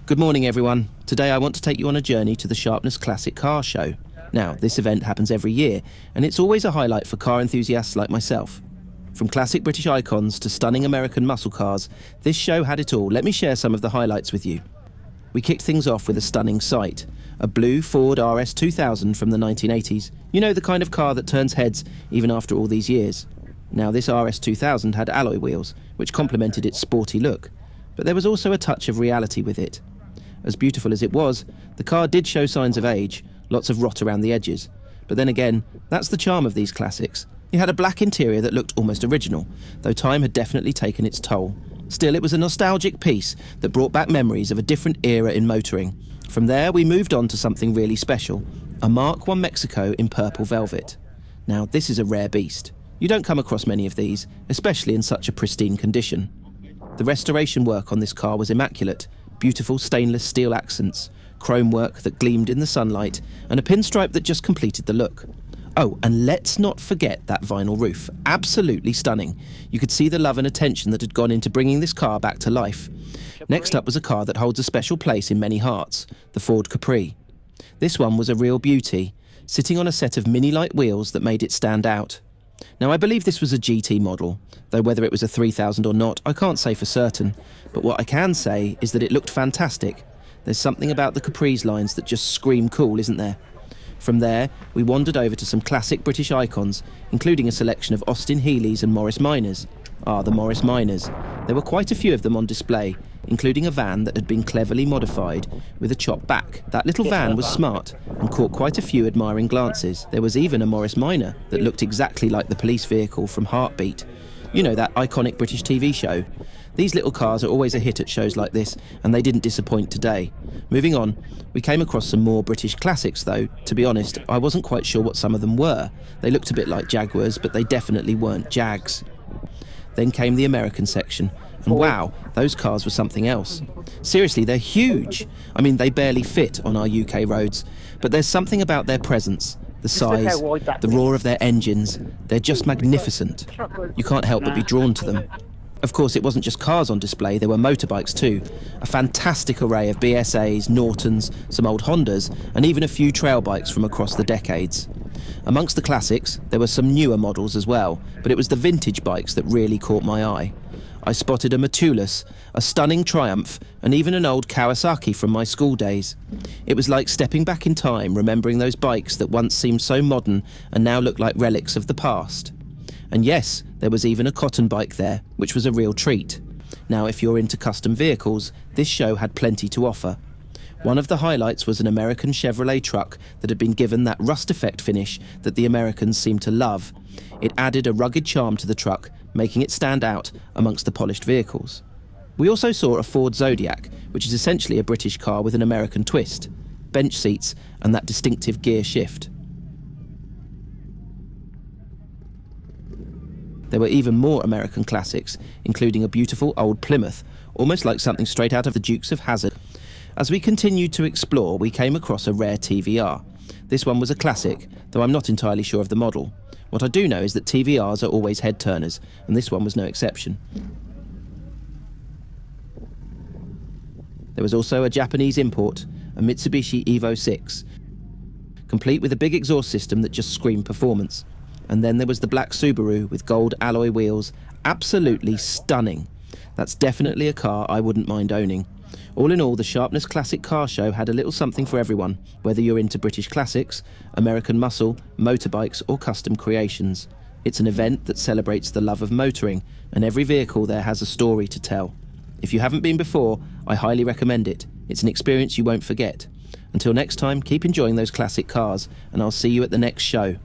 Good morning, everyone. Today I want to take you on a journey to the Sharpness Classic Car Show. Now, this event happens every year, and it's always a highlight for car enthusiasts like myself. From classic British icons to stunning American muscle cars, this show had it all. Let me share some of the highlights with you. We kicked things off with a stunning sight, a blue Ford RS 2000 from the 1980s. You know, the kind of car that turns heads even after all these years. Now, this RS 2000 had alloy wheels, which complemented its sporty look, but there was also a touch of reality with it. As beautiful as it was, the car did show signs of age, lots of rot around the edges. But then again, that's the charm of these classics. It had a black interior that looked almost original, though time had definitely taken its toll. Still, it was a nostalgic piece that brought back memories of a different era in motoring. From there, we moved on to something really special, a Mark I Mexico in purple velvet. Now, this is a rare beast. You don't come across many of these, especially in such a pristine condition. The restoration work on this car was immaculate. Beautiful stainless steel accents, chrome work that gleamed in the sunlight, and a pinstripe that just completed the look. Oh, and let's not forget that vinyl roof. Absolutely stunning. You could see the love and attention that had gone into bringing this car back to life. Next up was a car that holds a special place in many hearts, the Ford Capri. This one was a real beauty, sitting on a set of mini-light wheels that made it stand out. Now, I believe this was a GT model, though whether it was a 3000 or not, I can't say for certain. But what I can say is that it looked fantastic. There's something about the Capri's lines that just scream cool, isn't there? From there, we wandered over to some classic British icons, including a selection of Austin Healey's and Morris Minors. Ah, the Morris Minors. There were quite a few of them on display, including a van that had been cleverly modified with a chopped back. That little van was smart and caught quite a few admiring glances. There was even a Morris Minor that looked exactly like the police vehicle from Heartbeat. You know, that iconic British TV show. These little cars are always a hit at shows like this, and they didn't disappoint today. Moving on, we came across some more British classics though. To be honest, I wasn't quite sure what some of them were. They looked a bit like Jaguars, but they definitely weren't Jags. Then came the American section, and wow, those cars were something else. Seriously, they're huge. I mean, they barely fit on our UK roads, but there's something about their presence, the size, the roar of their engines. They're just magnificent. You can't help but be drawn to them. Of course, it wasn't just cars on display, there were motorbikes too. A fantastic array of BSAs, Nortons, some old Hondas, and even a few trail bikes from across the decades. Amongst the classics, there were some newer models as well, but it was the vintage bikes that really caught my eye. I spotted a Meticulously, a stunning Triumph, and even an old Kawasaki from my school days. It was like stepping back in time, remembering those bikes that once seemed so modern and now look like relics of the past. And yes, there was even a cotton bike there, which was a real treat. Now, if you're into custom vehicles, this show had plenty to offer. One of the highlights was an American Chevrolet truck that had been given that rust effect finish that the Americans seem to love. It added a rugged charm to the truck, making it stand out amongst the polished vehicles. We also saw a Ford Zodiac, which is essentially a British car with an American twist, bench seats and that distinctive gear shift. There were even more American classics, including a beautiful old Plymouth, almost like something straight out of the Dukes of Hazzard. As we continued to explore, we came across a rare TVR. This one was a classic, though I'm not entirely sure of the model. What I do know is that TVRs are always head-turners, and this one was no exception. There was also a Japanese import, a Mitsubishi Evo 6, complete with a big exhaust system that just screamed performance. And then there was the black Subaru with gold alloy wheels, absolutely stunning. That's definitely a car I wouldn't mind owning. All in all, the Sharpness Classic Car Show had a little something for everyone, whether you're into British classics, American muscle, motorbikes or custom creations. It's an event that celebrates the love of motoring, and every vehicle there has a story to tell. If you haven't been before, I highly recommend it. It's an experience you won't forget. Until next time, keep enjoying those classic cars, and I'll see you at the next show.